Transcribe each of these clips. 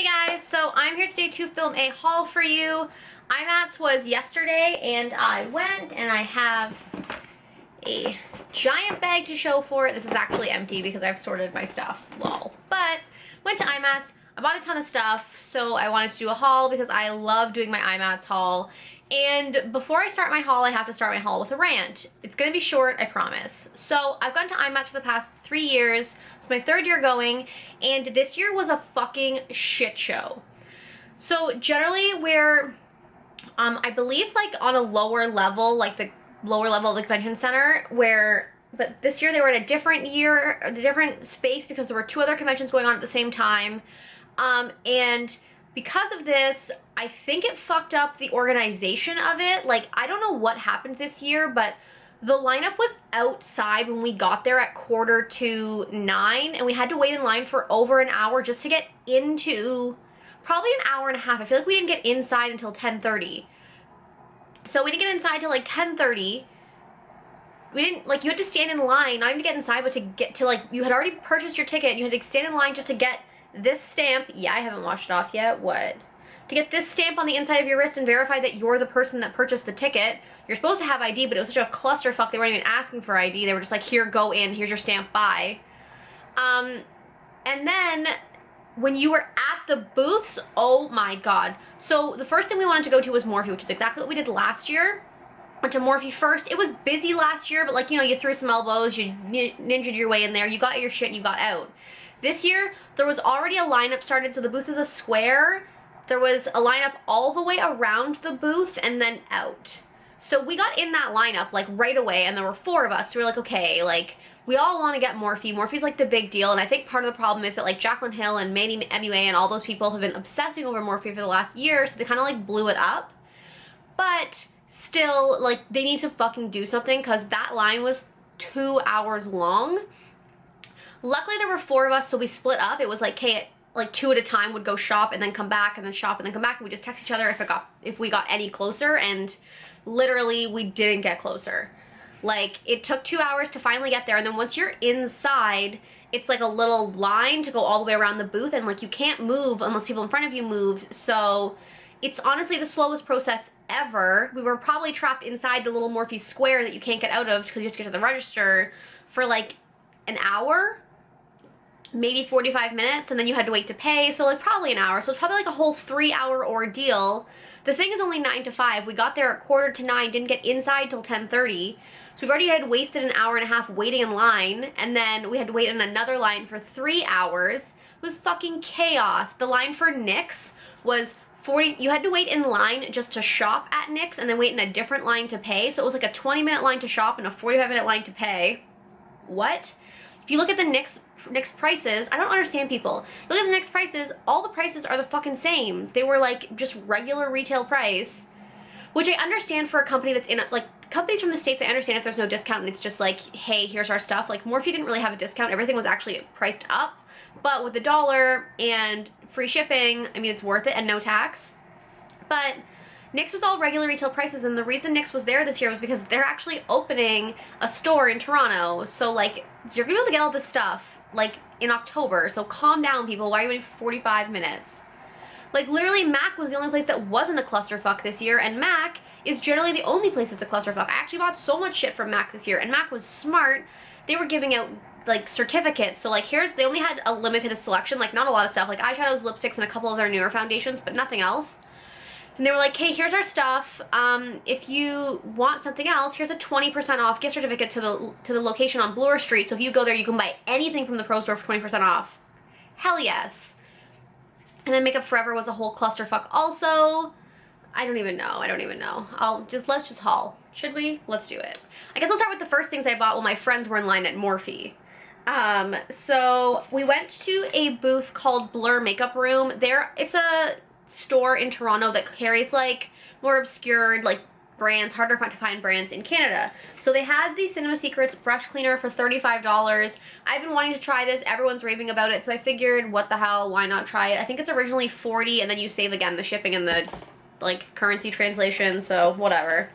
Hey guys, so I'm here today to film a haul for you. IMATS was yesterday and I went and I have a giant bag to show for it. This is actually empty because I've sorted my stuff, lol. But went to IMATS, I bought a ton of stuff, so I wanted to do a haul because I love doing my IMATS haul. And before I start my haul, I have to start my haul with a rant. It's gonna be short, I promise. So I've gone to IMATS for the past 3 years. It's my 3rd year going, and this year was a fucking shit show. So generally we're, I believe like on a lower level, like the lower level of the convention center, but this year they were at a different space because there were 2 other conventions going on at the same time. And because of this, I think it fucked up the organization of it. Like, I don't know what happened this year, but the lineup was outside when we got there at 8:45, and we had to wait in line for over an hour just to get into, probably an hour and a half. I feel like we didn't get inside until 10:30. So we didn't get inside till like 10:30. We didn't, like, you had to stand in line, not even to get inside, but to get to, like, you had already purchased your ticket, and you had to stand in line just to get this stamp. Yeah, I haven't washed it off yet. What? To get this stamp on the inside of your wrist and verify that you're the person that purchased the ticket. You're supposed to have ID, but it was such a clusterfuck, they weren't even asking for ID. They were just like, here, go in, here's your stamp, bye. And then when you were at the booths, oh my god. So the first thing we wanted to go to was Morphe, which is exactly what we did last year. Went to Morphe first. It was busy last year, but, like, you know, you threw some elbows, you ninja'd your way in there, you got your shit and you got out. This year, there was already a lineup started, so the booth is a square. There was a lineup all the way around the booth and then out. So we got in that lineup, like, right away, and there were 4 of us. So we were like, okay, like, we all want to get Morphe. Morphe's, like, the big deal, and I think part of the problem is that, like, Jaclyn Hill and Manny MUA and all those people have been obsessing over Morphe for the last year, so they kind of, like, blew it up. But still, like, they need to fucking do something, because that line was 2 hours long. Luckily, there were 4 of us, so we split up. It was like, okay, like 2 at a time would go shop and then come back and then shop and then come back. And we just text each other if we got any closer, and literally we didn't get closer. Like, it took 2 hours to finally get there, and then once you're inside, it's like a little line to go all the way around the booth, and, like, you can't move unless people in front of you move. So it's honestly the slowest process ever. We were probably trapped inside the little Morphe square that you can't get out of because you have to get to the register for like an hour, maybe 45 minutes, and then you had to wait to pay, so like probably an hour. So it's probably like a whole 3-hour ordeal. The thing is only 9 to 5. We got there at 8:45, didn't get inside till 10:30. So we've already had wasted an hour and a half waiting in line, and then we had to wait in another line for 3 hours. It was fucking chaos. The line for NYX was 40, you had to wait in line just to shop at NYX and then wait in a different line to pay. So it was like a 20-minute line to shop and a 45-minute line to pay. What? If you look at the NYX prices, I don't understand people. Look at the NYX prices, all the prices are the fucking same. They were like just regular retail price, which I understand for a company that's in, like, companies from the States, I understand if there's no discount and it's just like, hey, here's our stuff. Like, Morphe didn't really have a discount. Everything was actually priced up, but with the dollar and free shipping, I mean, it's worth it, and no tax. But NYX was all regular retail prices, and the reason NYX was there this year was because they're actually opening a store in Toronto. So, like, you're gonna be able to get all this stuff, like, in October. So calm down, people. Why are you waiting for 45 minutes? Like, literally, MAC was the only place that wasn't a clusterfuck this year, and MAC is generally the only place that's a clusterfuck. I actually bought so much shit from MAC this year, and MAC was smart. They were giving out, like, certificates. So, like, they only had a limited selection, like, not a lot of stuff, like eyeshadows, lipsticks, and a couple of their newer foundations, but nothing else. And they were like, hey, here's our stuff. If you want something else, here's a 20% off gift certificate to the location on Bloor Street. So if you go there, you can buy anything from the Pro Store for 20% off. Hell yes. And then Makeup Forever was a whole clusterfuck also. I don't even know. Let's just haul. Should we? Let's do it. I guess I'll start with the first things I bought while my friends were in line at Morphe. So we went to a booth called Blur Makeup Room. It's a store in Toronto that carries, like, more obscure, like, brands, harder to find brands in Canada. So they had the Cinema Secrets brush cleaner for $35. I've been wanting to try this. Everyone's raving about it, so I figured, what the hell, why not try it? I think it's originally $40, and then you save again the shipping and the, like, currency translation, so whatever.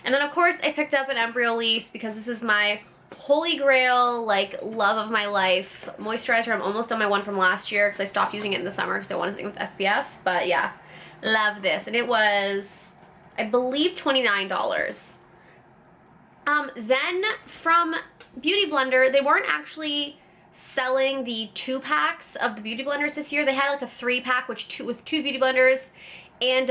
And then, of course, I picked up an Embryolisse because this is my Holy Grail, like, love of my life moisturizer. I'm almost on my one from last year because I stopped using it in the summer because I wanted something with SPF. But yeah, love this. And it was, I believe, $29. Then from Beauty Blender, they weren't actually selling the 2-packs of the Beauty Blenders this year. They had like a 3-pack with two Beauty Blenders and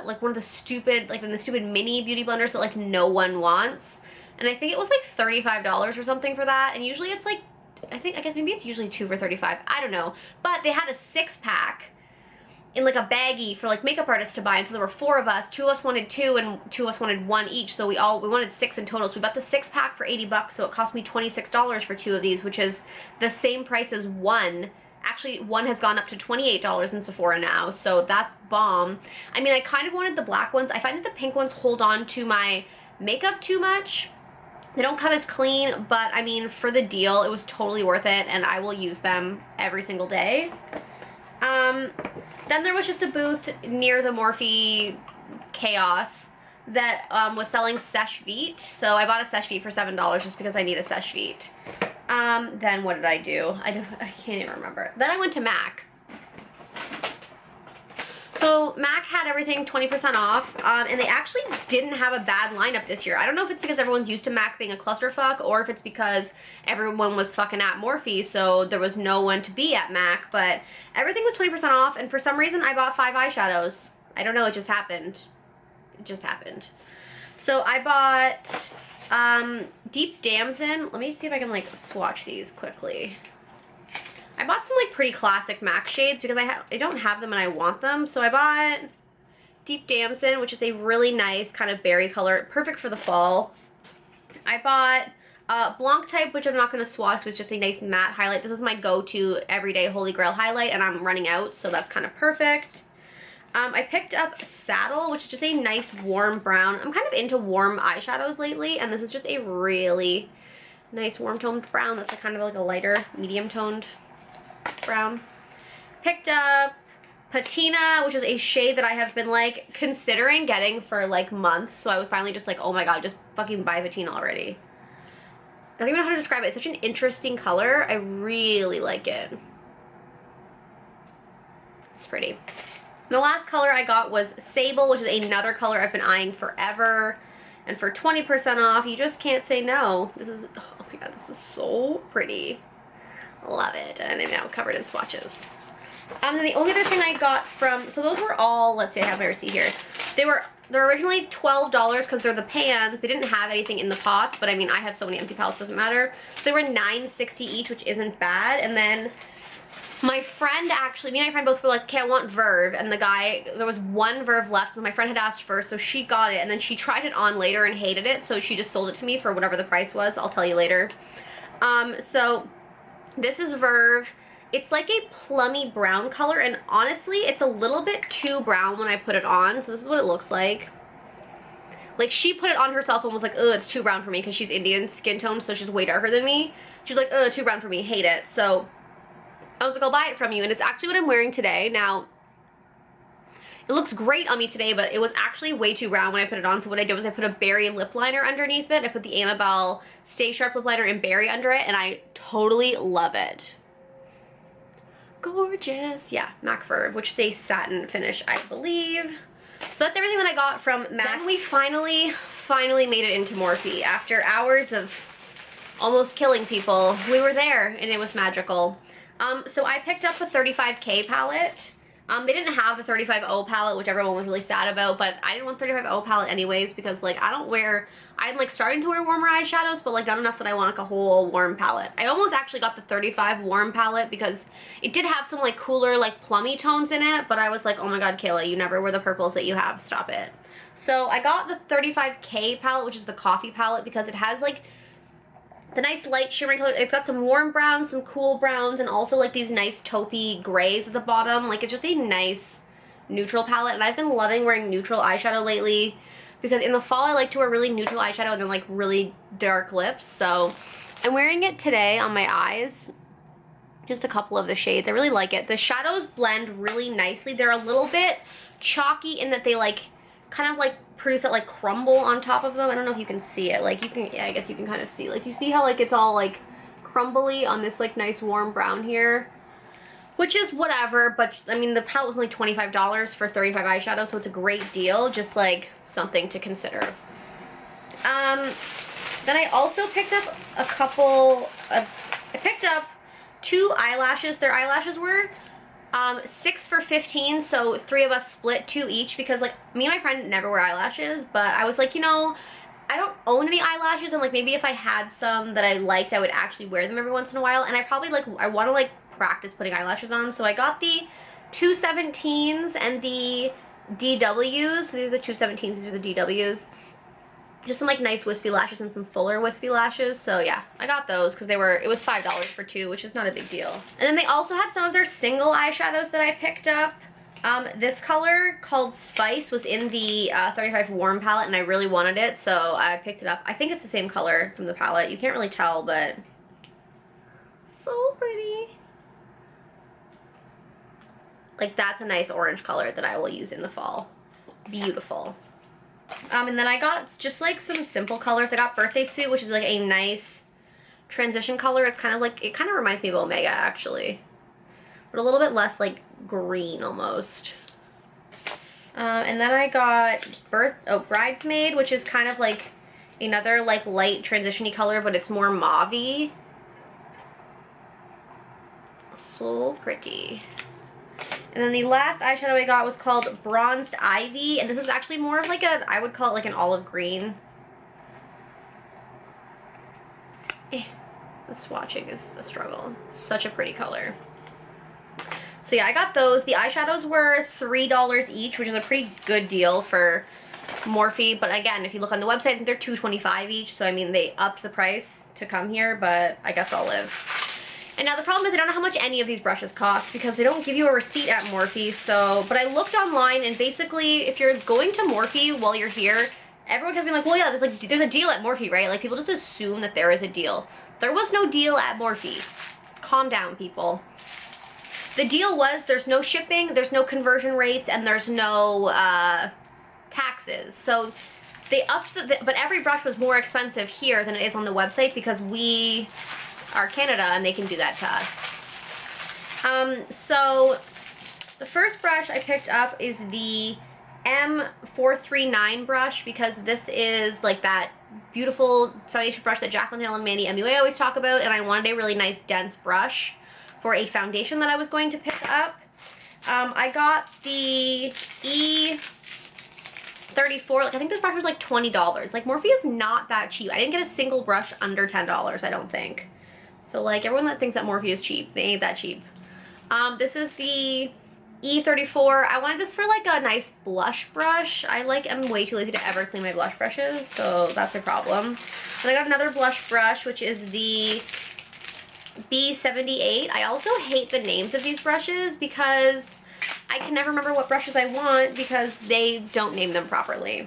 like one of the stupid, like the stupid mini Beauty Blenders that like no one wants. And I think it was like $35 or something for that. And usually it's like, I guess maybe it's usually 2 for $35. I don't know. But they had a 6-pack in like a baggie for like makeup artists to buy, and so there were 4 of us. 2 of us wanted 2 and 2 of us wanted 1 each, so we wanted 6 in total. So we bought the 6-pack for $80, so it cost me $26 for 2 of these, which is the same price as 1. Actually, 1 has gone up to $28 in Sephora now, so that's bomb. I mean, I kind of wanted the black ones. I find that the pink ones hold on to my makeup too much. They don't come as clean, but I mean, for the deal, it was totally worth it, and I will use them every single day. Then there was just a booth near the Morphe Chaos that was selling Sèche Vite. So I bought a Sèche Vite for $7 just because I need a Sèche Vite. Then what did I do? I can't even remember. Then I went to MAC. So MAC had everything 20% off, and they actually didn't have a bad lineup this year. I don't know if it's because everyone's used to MAC being a clusterfuck, or if it's because everyone was fucking at Morphe, so there was no one to be at MAC, but everything was 20% off, and for some reason I bought 5 eyeshadows. I don't know, it just happened. It just happened. So I bought Deep Damson. Let me see if I can like swatch these quickly. I bought some like pretty classic MAC shades because I don't have them and I want them. So I bought Deep Damson, which is a really nice kind of berry color, perfect for the fall. I bought Blanc Type, which I'm not going to swatch because it's just a nice matte highlight. This is my go-to everyday Holy Grail highlight, and I'm running out, so that's kind of perfect. I picked up Saddle, which is just a nice warm brown. I'm kind of into warm eyeshadows lately, and this is just a really nice warm toned brown that's kind of like a lighter medium toned brown. Picked up Patina, which is a shade that I have been like considering getting for like months, so I was finally just like, oh my god, just fucking buy Patina already. I don't even know how to describe it. It's such an interesting color. I really like it. It's pretty. The last color I got was Sable, which is another color I've been eyeing forever. And for 20% off, you just can't say no. This is, oh my god, this is so pretty. Love it. And I'm now covered in swatches. And the only other thing I got from, so those were all, let's see, I have my receipt here. They're originally $12 because they're the pans. They didn't have anything in the pots, but I mean, I have so many empty palettes, doesn't matter. So they were $9.60 each, which isn't bad. And then my friend actually, me and my friend both were like, okay, I want Verve. And the guy, there was 1 Verve left, so my friend had asked first, so she got it. And then she tried it on later and hated it, so she just sold it to me for whatever the price was. I'll tell you later. So this is Verve. It's like a plummy brown color, and honestly, it's a little bit too brown when I put it on, so this is what it looks like. Like, she put it on herself and was like, ugh, it's too brown for me, because she's Indian skin tone, so she's way darker than me. She's like, ugh, too brown for me, hate it. So I was like, I'll buy it from you, and it's actually what I'm wearing today. Now, it looks great on me today, but it was actually way too brown when I put it on, so what I did was I put a berry lip liner underneath it. I put the Annabelle Stay Sharp lip liner in berry under it, and I totally love it. Gorgeous. Yeah, MAC Verve, which is a satin finish, I believe. So that's everything that I got from MAC. Then we finally made it into Morphe. After hours of almost killing people, we were there, and it was magical. So I picked up the 35K palette. They didn't have the 35O palette, which everyone was really sad about, but I didn't want 35O palette anyways because, like, I'm like starting to wear warmer eyeshadows, but like not enough that I want like a whole warm palette. I almost actually got the 35 warm palette because it did have some like cooler like plummy tones in it, but I was like, oh my god, Kayla, you never wear the purples that you have, stop it. So I got the 35K palette, which is the coffee palette, because it has like the nice light shimmering color. It's got some warm browns, some cool browns, and also like these nice taupey grays at the bottom. Like, it's just a nice neutral palette, and I've been loving wearing neutral eyeshadow lately because in the fall I like to wear really neutral eyeshadow and then like really dark lips. So I'm wearing it today on my eyes, just a couple of the shades. I really like it. The shadows blend really nicely. They're a little bit chalky in that they like kind of like produce that like crumble on top of them. I don't know if you can see it. Like you can, yeah, I guess you can kind of see. Like, do you see how like it's all like crumbly on this like nice warm brown here? Which is whatever, but I mean the palette was only $25 for 35 eyeshadows, so it's a great deal. Just like something to consider. Then I also picked up a couple. I picked up 2 eyelashes. Their eyelashes were 6 for $15, so 3 of us split 2 each because like me and my friend never wear eyelashes, but I was like, you know, I don't own any eyelashes, and like maybe if I had some that I liked, I would actually wear them every once in a while, and I probably like, I want to like practice putting eyelashes on, so I got the 217s and the DWs. So these are the 217s, these are the DWs. Just some like nice wispy lashes and some fuller wispy lashes. So yeah, I got those because it was $5 for 2, which is not a big deal. And then they also had some of their single eyeshadows that I picked up. This color called Spice was in the 35 Warm palette, and I really wanted it, so I picked it up. I think it's the same color from the palette. You can't really tell, but so pretty. Like, that's a nice orange color that I will use in the fall. Beautiful. And then I got just like some simple colors. I got Birthday Suit, which is like a nice transition color. It's kind of like, it kind of reminds me of Omega actually, but a little bit less like green almost. And then I got Bridesmaid, which is kind of like another like light transition-y color, but it's more mauve-y. So pretty. And then the last eyeshadow I got was called Bronzed Ivy, and this is actually more of like a, I would call it like an olive green. The swatching is a struggle. Such a pretty color. So yeah, I got those. The eyeshadows were $3 each, which is a pretty good deal for Morphe, but again, if you look on the website, I think they're $2.25 each, so I mean, they upped the price to come here, but I guess I'll live. And now the problem is I don't know how much any of these brushes cost because they don't give you a receipt at Morphe, so, but I looked online, and basically if you're going to Morphe while you're here, everyone kept being like, well yeah, there's a deal at Morphe, right? Like people just assume that there is a deal. There was no deal at Morphe. Calm down, people. The deal was there's no shipping, there's no conversion rates, and there's no taxes. So they upped but every brush was more expensive here than it is on the website because we are Canada and they can do that to us. So the first brush I picked up is the M439 brush because this is like that beautiful foundation brush that Jaclyn Hill and Mandy MUA always talk about, and I wanted a really nice dense brush for a foundation that I was going to pick up. I got the E34, like I think this brush was like $20. Like Morphe is not that cheap. I didn't get a single brush under $10, I don't think. So like everyone that thinks that Morphe is cheap, they ain't that cheap. This is the E34. I wanted this for like a nice blush brush. I'm way too lazy to ever clean my blush brushes, so that's the problem. Then I got another blush brush, which is the B78. I also hate the names of these brushes because I can never remember what brushes I want because they don't name them properly.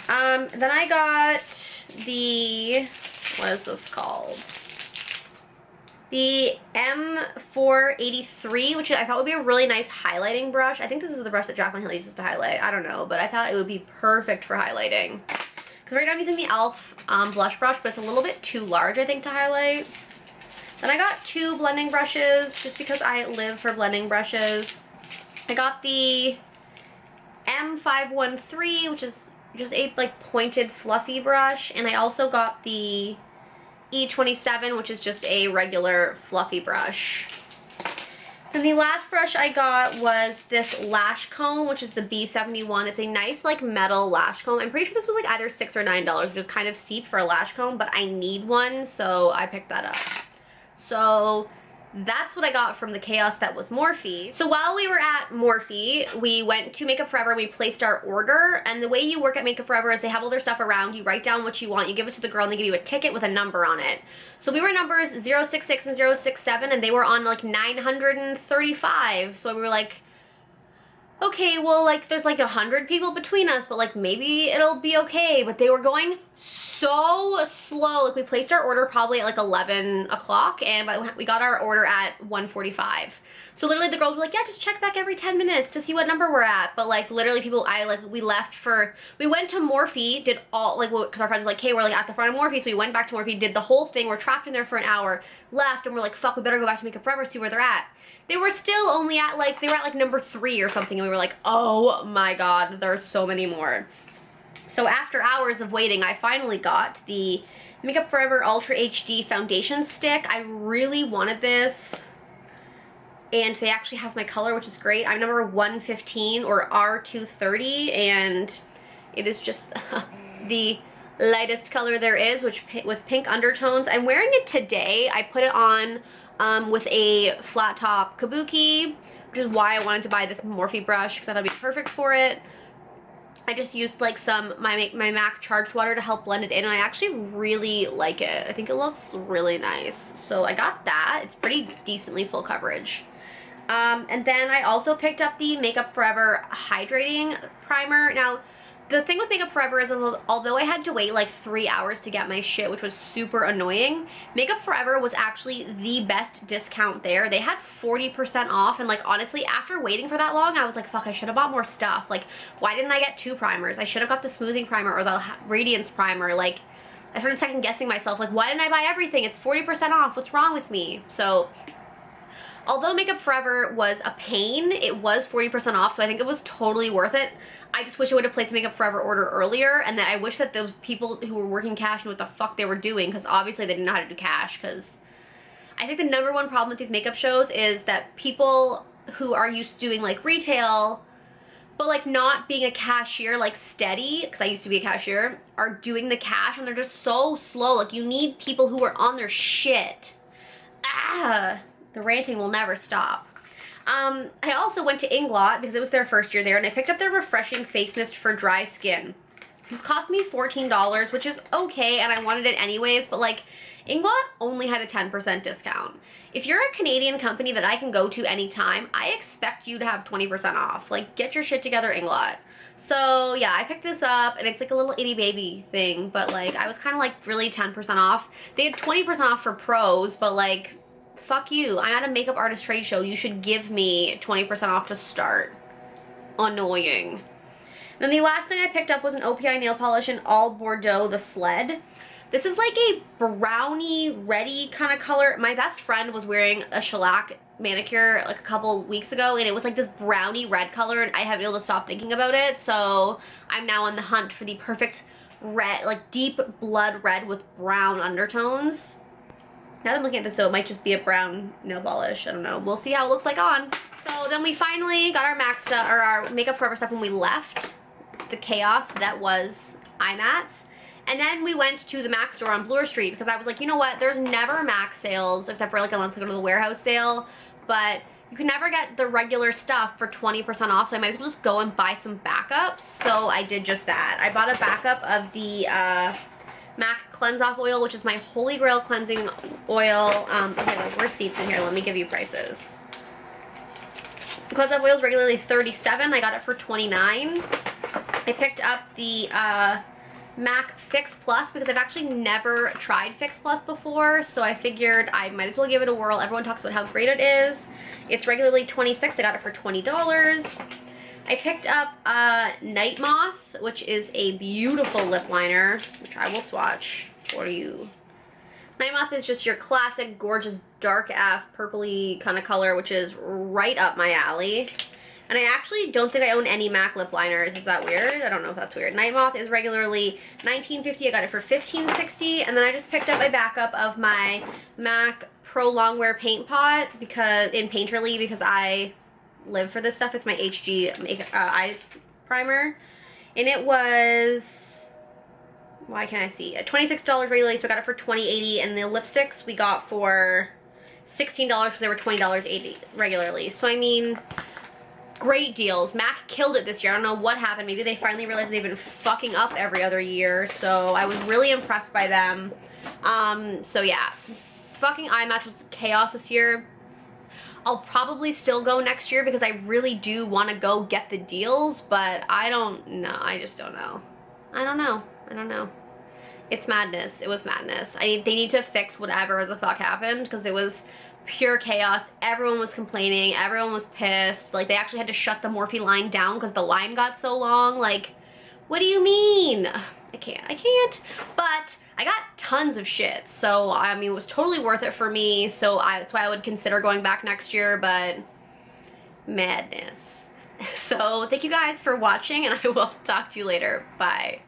Then I got the, what is this called? The M483, which I thought would be a really nice highlighting brush. I think this is the brush that Jaclyn Hill uses to highlight. I don't know, but I thought it would be perfect for highlighting. Because right now I'm using the e.l.f. Blush brush, but it's a little bit too large, I think, to highlight. Then I got 2 blending brushes, just because I live for blending brushes. I got the M513, which is just a like pointed fluffy brush, and I also got the E27, which is just a regular fluffy brush. And the last brush I got was this lash comb, which is the B71. It's a nice like metal lash comb. I'm pretty sure this was like either $6 or $9, which is kind of steep for a lash comb, but I need one, so I picked that up. So that's what I got from the chaos that was Morphe. So while we were at Morphe, we went to Makeup Forever and we placed our order. And the way you work at Makeup Forever is they have all their stuff around. You write down what you want, you give it to the girl, and they give you a ticket with a number on it. So we were numbers 066 and 067, and they were on like 935. So we were like, okay, well, like, there's like 100 people between us, but like maybe it'll be okay. But they were going so slow. Like, we placed our order probably at like 11 o'clock, and we got our order at 1:45. So literally the girls were like, yeah, just check back every 10 minutes to see what number we're at. But like literally people, we left for, we went to Morphe, did all, like, because our friends were like, hey, we're like at the front of Morphe, so we went back to Morphe, did the whole thing, we're trapped in there for an hour, left, and we're like, fuck, we better go back to Makeup Forever, see where they're at. They were still only at like, they were at like number 3 or something, and we were like, oh my god, there's so many more. So after hours of waiting, I finally got the Makeup Forever Ultra HD Foundation Stick. I really wanted this, and they actually have my color, which is great. I'm number 115 or R230, and it is just the lightest color there is, with pink undertones. I'm wearing it today. I put it on with a flat top kabuki, which is why I wanted to buy this Morphe brush, because I thought it'd be perfect for it. I just used like some my MAC charged water to help blend it in, and I actually really like it. I think it looks really nice. So I got that. It's pretty decently full coverage. And then I also picked up the Makeup Forever Hydrating Primer. Now, the thing with Makeup Forever is, although I had to wait like 3 hours to get my shit, which was super annoying, Makeup Forever was actually the best discount there. They had 40% off, and like honestly, after waiting for that long, I was like, fuck, I should have bought more stuff. Like, why didn't I get 2 primers? I should have got the Smoothing Primer or the Radiance Primer. Like, I started second guessing myself, like, why didn't I buy everything? It's 40% off, what's wrong with me? So, although Makeup Forever was a pain, it was 40% off, so I think it was totally worth it. I just wish I would have placed a Makeup Forever order earlier, and that I wish that those people who were working cash knew what the fuck they were doing, because obviously they didn't know how to do cash, because I think the #1 problem with these makeup shows is that people who are used to doing like retail, but like not being a cashier like steady, because I used to be a cashier, are doing the cash, and they're just so slow. Like, you need people who are on their shit. The ranting will never stop. I also went to Inglot because it was their first year there, and I picked up their Refreshing Face Mist for dry skin. This cost me $14, which is okay, and I wanted it anyways, but like, Inglot only had a 10% discount. If you're a Canadian company that I can go to anytime, I expect you to have 20% off. Like, get your shit together, Inglot. So yeah, I picked this up, and it's like a little itty baby thing, but like, I was kind of like really 10% off. They had 20% off for pros, but like, fuck you. I'm at a makeup artist trade show. You should give me 20% off to start. Annoying. Then the last thing I picked up was an OPI nail polish in All Bordeaux, the Sled. This is like a brownie, reddy kind of color. My best friend was wearing a shellac manicure like a couple weeks ago, and it was like this brownie red color, and I haven't been able to stop thinking about it. So I'm now on the hunt for the perfect red, like deep blood red with brown undertones. Now that I'm looking at this, though, it might just be a brown nail polish. I don't know. We'll see how it looks like on. So then we finally got our MAC stuff, or our Makeup Forever stuff, when we left the chaos that was IMATS. And then we went to the MAC store on Bloor Street, because I was like, you know what? There's never MAC sales, except for like unless I go to the warehouse sale. But you can never get the regular stuff for 20% off, so I might as well just go and buy some backups. So I did just that. I bought a backup of the MAC Cleanse Off Oil, which is my holy grail cleansing oil. Okay, there's receipts in here. Let me give you prices. The Cleanse Off Oil is regularly $37. I got it for $29. I picked up the MAC Fix Plus because I've actually never tried Fix Plus before, so I figured I might as well give it a whirl. Everyone talks about how great it is. It's regularly $26. I got it for $20. I picked up Night Moth, which is a beautiful lip liner, which I will swatch for you. Night Moth is just your classic, gorgeous, dark-ass, purpley kind of color, which is right up my alley. And I actually don't think I own any MAC lip liners. Is that weird? I don't know if that's weird. Night Moth is regularly $19.50. I got it for $15.60. And then I just picked up my backup of my MAC Pro Longwear Paint Pot in Painterly, because I live for this stuff. It's my HG eye primer, and it was, why can't I see, $26 regularly, so I got it for $20.80, and the lipsticks we got for $16 because they were $20.80 regularly. So I mean, great deals. MAC killed it this year. I don't know what happened. Maybe they finally realized they've been fucking up every other year, so I was really impressed by them. So yeah, fucking IMATS was chaos this year. I'll probably still go next year because I really do want to go get the deals, but I don't know. I just don't know. I don't know. It's madness. It was madness. They need to fix whatever the fuck happened, because it was pure chaos. Everyone was complaining, everyone was pissed. Like, they actually had to shut the Morphe line down because the line got so long. Like, what do you mean? I can't. But I got tons of shit, so I mean, it was totally worth it for me. So that's why I would consider going back next year, but madness. So thank you guys for watching, and I will talk to you later. Bye.